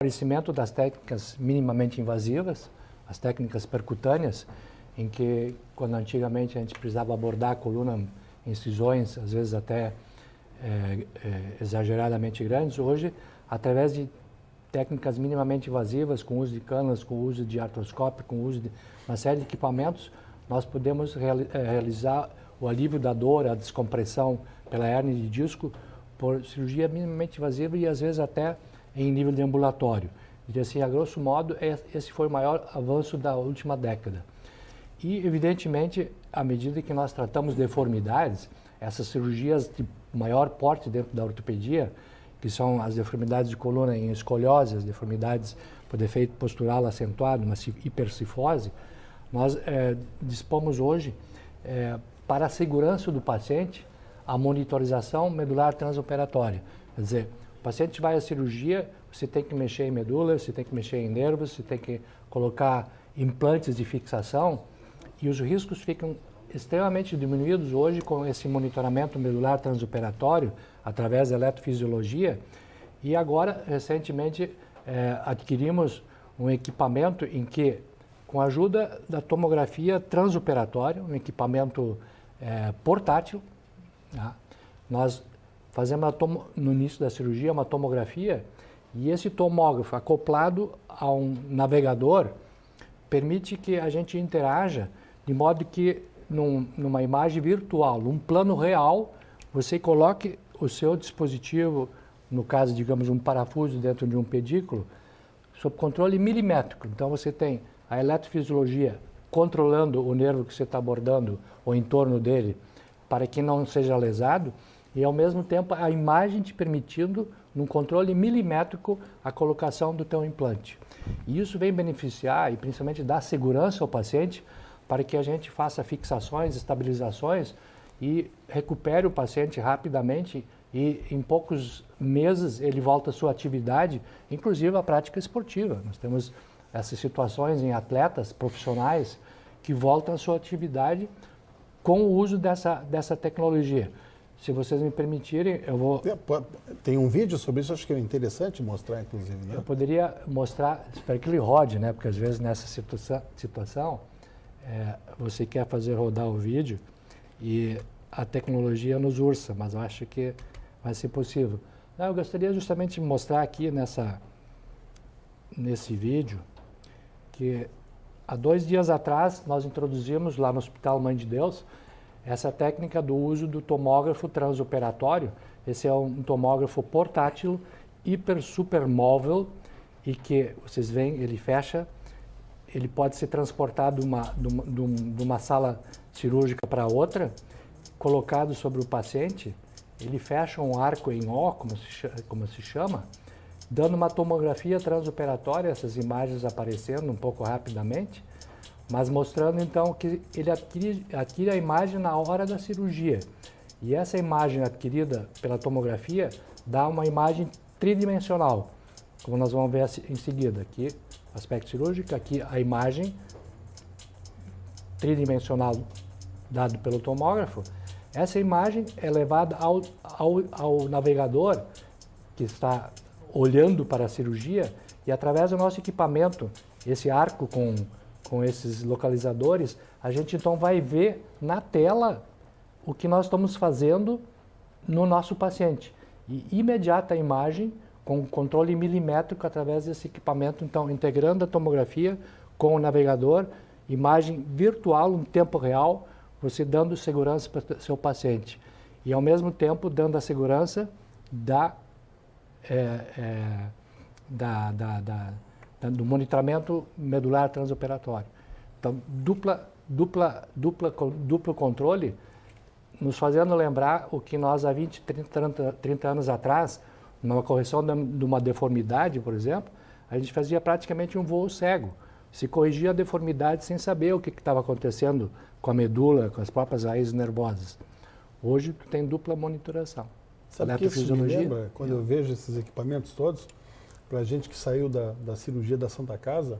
aparecimento das técnicas minimamente invasivas, as técnicas percutâneas, em que, quando antigamente a gente precisava abordar a coluna em incisões, às vezes até exageradamente grandes, hoje, através de técnicas minimamente invasivas, com uso de cânulas, com uso de artroscópio, com uso de uma série de equipamentos, nós podemos realizar o alívio da dor, a descompressão pela hérnia de disco, por cirurgia minimamente invasiva e, às vezes, até em nível de ambulatório. E assim, a grosso modo, esse foi o maior avanço da última década. E, evidentemente, à medida que nós tratamos deformidades, essas cirurgias de maior porte dentro da ortopedia, que são as deformidades de coluna em escoliose, as deformidades por defeito postural acentuado, uma hipercifose, nós dispomos hoje, para a segurança do paciente, a monitorização medular transoperatória. Quer dizer, o paciente vai à cirurgia, você tem que mexer em medula, você tem que mexer em nervos, você tem que colocar implantes de fixação, e os riscos ficam extremamente diminuídos hoje com esse monitoramento medular transoperatório através da eletrofisiologia. E agora, recentemente, adquirimos um equipamento em que, com a ajuda da tomografia transoperatória, um equipamento portátil, tá? Nós fazemos no início da cirurgia uma tomografia, e esse tomógrafo acoplado a um navegador permite que a gente interaja de modo que numa imagem virtual, num plano real, você coloque o seu dispositivo, no caso, digamos, um parafuso dentro de um pedículo, sob controle milimétrico. Então você tem a eletrofisiologia controlando o nervo que você está abordando, ou em torno dele, para que não seja lesado, e ao mesmo tempo a imagem te permitindo, num controle milimétrico, a colocação do teu implante. E isso vem beneficiar e principalmente dar segurança ao paciente para que a gente faça fixações, estabilizações e recupere o paciente rapidamente, e em poucos meses ele volta à sua atividade, inclusive a prática esportiva. Nós temos essas situações em atletas profissionais que voltam à sua atividade com o uso dessa tecnologia. Se vocês me permitirem, eu vou... Tem um vídeo sobre isso, acho que é interessante mostrar, inclusive, né? Eu poderia mostrar, espero que ele rode, né? Porque às vezes nessa situação você quer fazer rodar o vídeo e a tecnologia nos ursa, mas eu acho que vai ser possível. Não, eu gostaria justamente de mostrar aqui nesse vídeo que há 2 dias atrás nós introduzimos lá no Hospital Mãe de Deus essa técnica do uso do tomógrafo transoperatório. Esse é um tomógrafo portátil, hiper super móvel, e que vocês veem, ele fecha, ele pode ser transportado de uma sala cirúrgica para outra, colocado sobre o paciente, ele fecha um arco em O, como se chama, dando uma tomografia transoperatória, essas imagens aparecendo um pouco rapidamente, mas mostrando então que ele adquire a imagem na hora da cirurgia. E essa imagem adquirida pela tomografia dá uma imagem tridimensional, como nós vamos ver em seguida. Aqui, aspecto cirúrgico, aqui a imagem tridimensional dada pelo tomógrafo. Essa imagem é levada ao navegador que está olhando para a cirurgia, e através do nosso equipamento, esse arco com esses localizadores, a gente então vai ver na tela o que nós estamos fazendo no nosso paciente. E imediata a imagem, com controle milimétrico através desse equipamento, então integrando a tomografia com o navegador, imagem virtual em tempo real, você dando segurança para o seu paciente. E ao mesmo tempo dando a segurança do monitoramento medular transoperatório. Então, duplo controle, nos fazendo lembrar o que nós há 20, 30 anos atrás, numa correção de uma deformidade, por exemplo, a gente fazia praticamente um voo cego. Se corrigia a deformidade sem saber o que estava acontecendo com a medula, com as próprias raízes nervosas. Hoje, tu tem dupla monitoração. Sabe o que isso me lembra, quando eu vejo esses equipamentos todos? Para a gente que saiu da cirurgia da Santa Casa,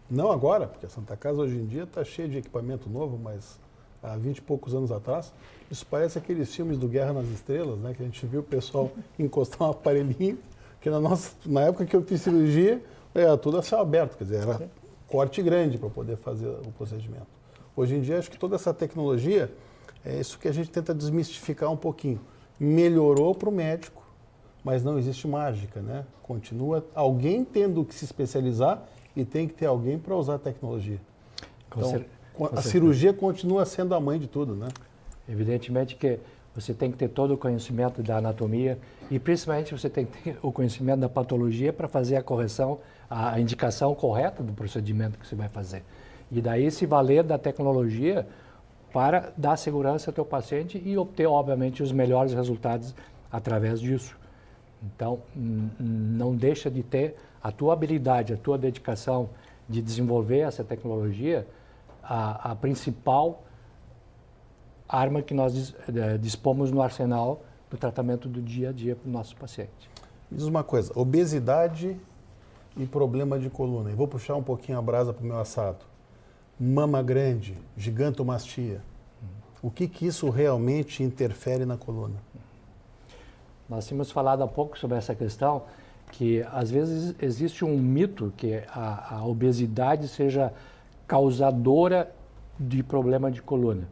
não agora, porque a Santa Casa hoje em dia está cheia de equipamento novo, mas há 20 e poucos anos atrás, isso parece aqueles filmes do Guerra nas Estrelas, né, que a gente viu o pessoal encostar um aparelhinho Porque na época que eu fiz cirurgia, era tudo a céu aberto, quer dizer, era corte grande para poder fazer o procedimento. Hoje em dia, acho que toda essa tecnologia, é isso que a gente tenta desmistificar um pouquinho. Melhorou para o médico, mas não existe mágica, né? Continua alguém tendo que se especializar e tem que ter alguém para usar a tecnologia. Então, a cirurgia continua sendo a mãe de tudo, né? Evidentemente que você tem que ter todo o conhecimento da anatomia e principalmente você tem que ter o conhecimento da patologia para fazer a correção, a indicação correta do procedimento que você vai fazer. E daí se valer da tecnologia para dar segurança ao teu paciente e obter, obviamente, os melhores resultados através disso. Então, não deixa de ter a tua habilidade, a tua dedicação de desenvolver essa tecnologia, a principal arma que nós dispomos no arsenal do tratamento do dia a dia para o nosso paciente. Me diz uma coisa, obesidade e problema de coluna. Eu vou puxar um pouquinho a brasa para o meu assado. Mama grande, gigantomastia. O que isso realmente interfere na coluna? Nós tínhamos falado há pouco sobre essa questão, que às vezes existe um mito que a obesidade seja causadora de problema de coluna.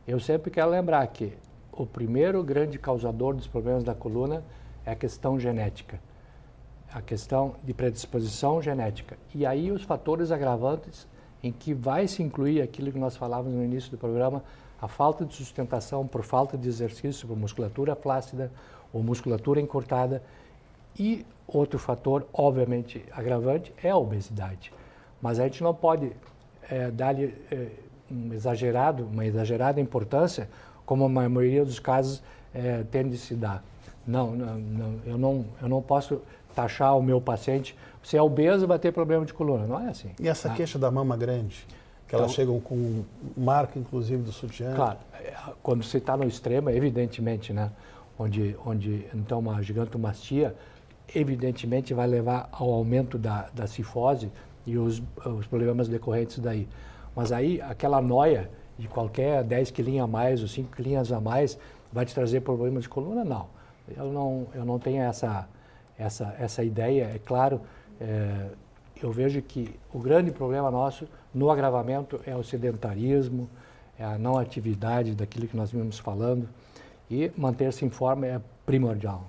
Eu sempre quero lembrar que o primeiro grande causador dos problemas da coluna é a questão genética, a questão de predisposição genética. E aí os fatores agravantes em que vai se incluir aquilo que nós falávamos no início do programa, a falta de sustentação por falta de exercício, por musculatura flácida ou musculatura encurtada. E outro fator, obviamente, agravante é a obesidade. Mas a gente não pode dar-lhe uma exagerada importância, como a maioria dos casos tende a se dar. Não, eu não posso taxar o meu paciente, se é obeso vai ter problema de coluna, não é assim. E essa queixa da mama grande? Que elas chegam com marca, inclusive, do sutiã? Claro, quando você está no extremo, evidentemente, né? Onde então uma gigantomastia, evidentemente vai levar ao aumento da cifose e os problemas decorrentes daí. Mas aí, aquela noia de qualquer 10 quilinhos a mais ou 5 quilinhos a mais vai te trazer problemas de coluna? Não. Eu não tenho essa ideia. É claro, eu vejo que o grande problema nosso no agravamento é o sedentarismo, é a não atividade daquilo que nós vimos falando, e manter-se em forma é primordial.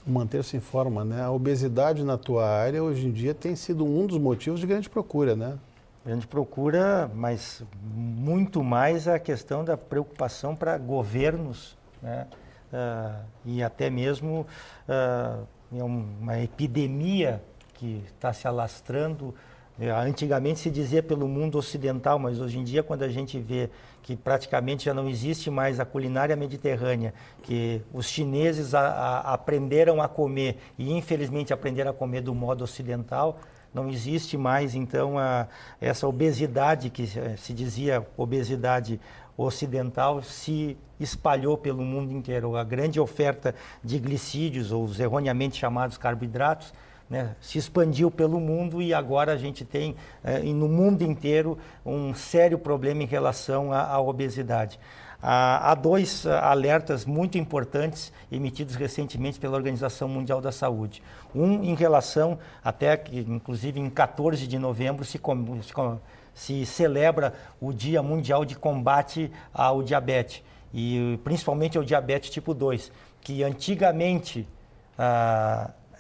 Manter-se em forma, né? A obesidade na tua área hoje em dia tem sido um dos motivos de grande procura, né? Grande procura, mas muito mais a questão da preocupação para governos, né? E até mesmo uma epidemia que está se alastrando. Antigamente se dizia pelo mundo ocidental, mas hoje em dia, quando a gente vê que praticamente já não existe mais a culinária mediterrânea, que os chineses aprenderam a comer e infelizmente aprenderam a comer do modo ocidental, não existe mais então essa obesidade que se dizia obesidade ocidental se espalhou pelo mundo inteiro. A grande oferta de glicídios, ou os erroneamente chamados carboidratos, né, se expandiu pelo mundo e agora a gente tem no mundo inteiro um sério problema em relação à obesidade. Há dois alertas muito importantes emitidos recentemente pela Organização Mundial da Saúde. Um em relação, até que inclusive em 14 de novembro se celebra o Dia Mundial de Combate ao Diabetes, e principalmente ao diabetes tipo 2, que antigamente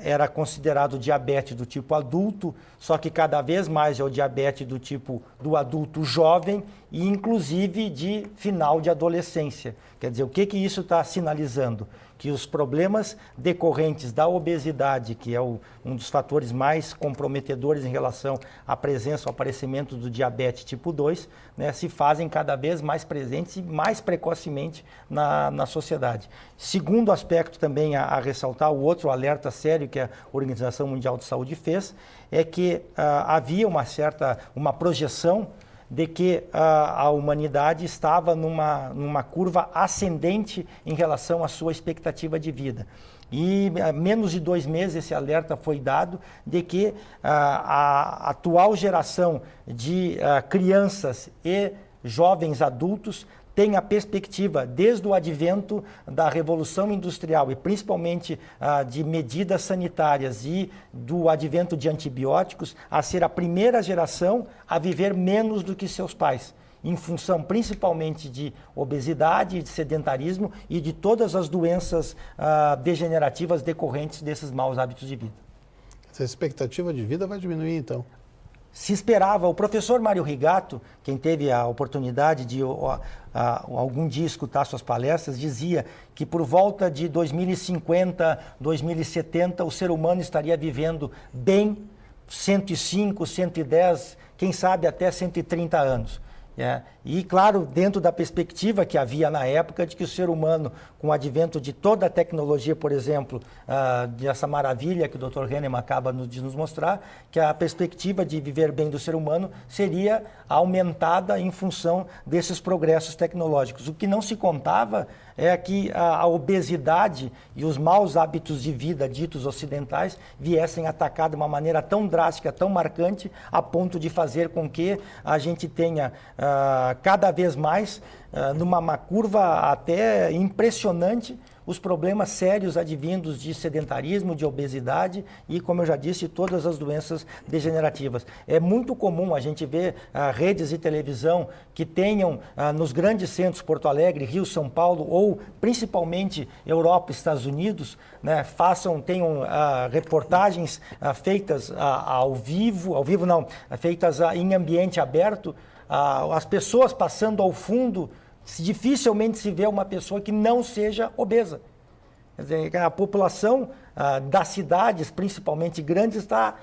era considerado diabetes do tipo adulto, só que cada vez mais é o diabetes do tipo do adulto jovem e inclusive de final de adolescência. Quer dizer, o que isso está sinalizando? Que os problemas decorrentes da obesidade, que é um dos fatores mais comprometedores em relação à presença, ao aparecimento do diabetes tipo 2, né, se fazem cada vez mais presentes e mais precocemente na sociedade. Segundo aspecto também a ressaltar, o outro alerta sério que a Organização Mundial de Saúde fez, é que havia uma projeção de que a humanidade estava numa curva ascendente em relação à sua expectativa de vida. E há menos de 2 meses esse alerta foi dado de que a atual geração de crianças e jovens adultos tem a perspectiva, desde o advento da Revolução Industrial e principalmente de medidas sanitárias e do advento de antibióticos, a ser a primeira geração a viver menos do que seus pais, em função principalmente de obesidade, de sedentarismo e de todas as doenças degenerativas decorrentes desses maus hábitos de vida. Essa expectativa de vida vai diminuir, então? Se esperava, o professor Mário Rigato, quem teve a oportunidade de algum dia escutar suas palestras, dizia que por volta de 2050, 2070, o ser humano estaria vivendo bem 105, 110, quem sabe até 130 anos. E, claro, dentro da perspectiva que havia na época de que o ser humano, com o advento de toda a tecnologia, por exemplo, dessa maravilha que o Dr. Hahnemann acaba de nos mostrar, que a perspectiva de viver bem do ser humano seria aumentada em função desses progressos tecnológicos. O que não se contava é que a obesidade e os maus hábitos de vida ditos ocidentais viessem atacar de uma maneira tão drástica, tão marcante, a ponto de fazer com que a gente tenha cada vez mais, numa curva até impressionante, os problemas sérios advindos de sedentarismo, de obesidade e, como eu já disse, todas as doenças degenerativas. É muito comum a gente ver redes de televisão que tenham nos grandes centros, Porto Alegre, Rio, São Paulo ou principalmente Europa, Estados Unidos, né, tenham reportagens feitas ao vivo não, feitas em ambiente aberto, as pessoas passando ao fundo. Dificilmente se vê uma pessoa que não seja obesa. Quer dizer, a população das cidades, principalmente grandes, está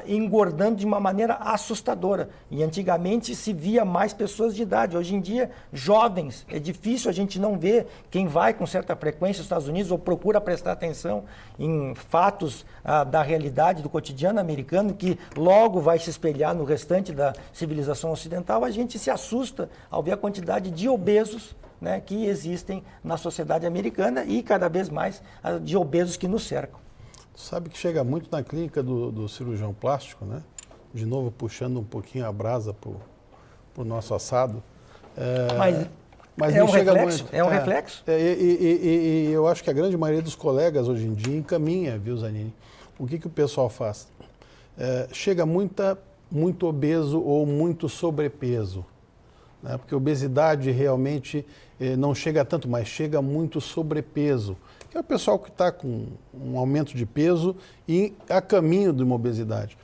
engordando de uma maneira assustadora. E antigamente se via mais pessoas de idade. Hoje em dia, jovens. É difícil a gente não ver quem vai com certa frequência aos Estados Unidos ou procura prestar atenção em fatos da realidade do cotidiano americano, que logo vai se espelhar no restante da civilização ocidental. A gente se assusta ao ver a quantidade de obesos, né, que existem na sociedade americana e cada vez mais de obesos que nos cercam. Sabe que chega muito na clínica do cirurgião plástico, né? De novo puxando um pouquinho a brasa para o nosso assado. Mas é um chega reflexo, muito. é um reflexo. E eu acho que a grande maioria dos colegas hoje em dia encaminha, viu, Zanini? O que o pessoal faz? Chega muito obeso ou muito sobrepeso. Né? Porque obesidade realmente não chega tanto, mas chega muito sobrepeso. Que é o pessoal que está com um aumento de peso e a caminho de uma obesidade.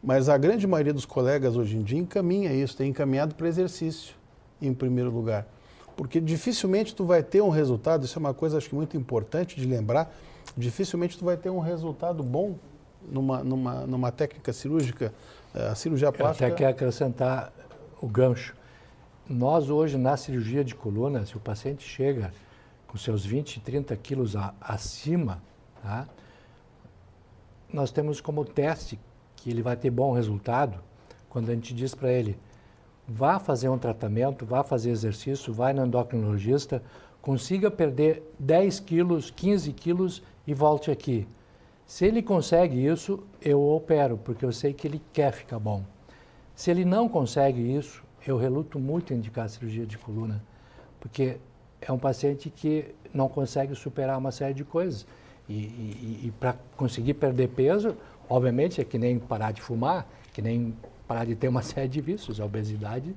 Mas a grande maioria dos colegas hoje em dia encaminha isso, tem encaminhado para exercício, em primeiro lugar. Porque dificilmente tu vai ter um resultado, isso é uma coisa acho que muito importante de lembrar, dificilmente tu vai ter um resultado bom numa técnica cirúrgica, a cirurgia plástica. Eu até quero acrescentar o gancho. Nós hoje, na cirurgia de coluna, se o paciente chega com seus 20, 30 quilos acima, tá? Nós temos como teste que ele vai ter bom resultado quando a gente diz para ele, vá fazer um tratamento, vá fazer exercício, vai no endocrinologista, consiga perder 10 quilos, 15 quilos e volte aqui. Se ele consegue isso, eu opero, porque eu sei que ele quer ficar bom. Se ele não consegue isso, eu reluto muito em indicar a cirurgia de coluna, porque é um paciente que não consegue superar uma série de coisas. E para conseguir perder peso, obviamente, é que nem parar de fumar, que nem parar de ter uma série de vícios. A obesidade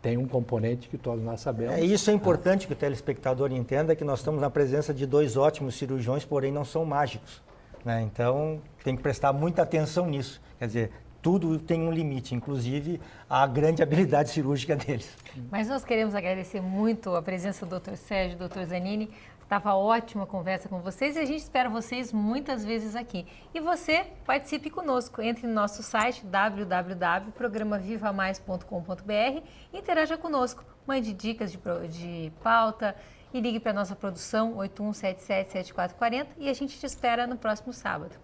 tem um componente que todos nós sabemos. Isso é importante que o telespectador entenda, que nós estamos na presença de dois ótimos cirurgiões, porém não são mágicos, né? Então, tem que prestar muita atenção nisso. Quer dizer, tudo tem um limite, inclusive a grande habilidade cirúrgica deles. Mas nós queremos agradecer muito a presença do Dr. Sérgio, do Dr. Zanini. Estava ótima a conversa com vocês e a gente espera vocês muitas vezes aqui. E você participe conosco. Entre no nosso site www.programavivamais.com.br e interaja conosco. Mande dicas de pauta e ligue para a nossa produção 8177-7440 e a gente te espera no próximo sábado.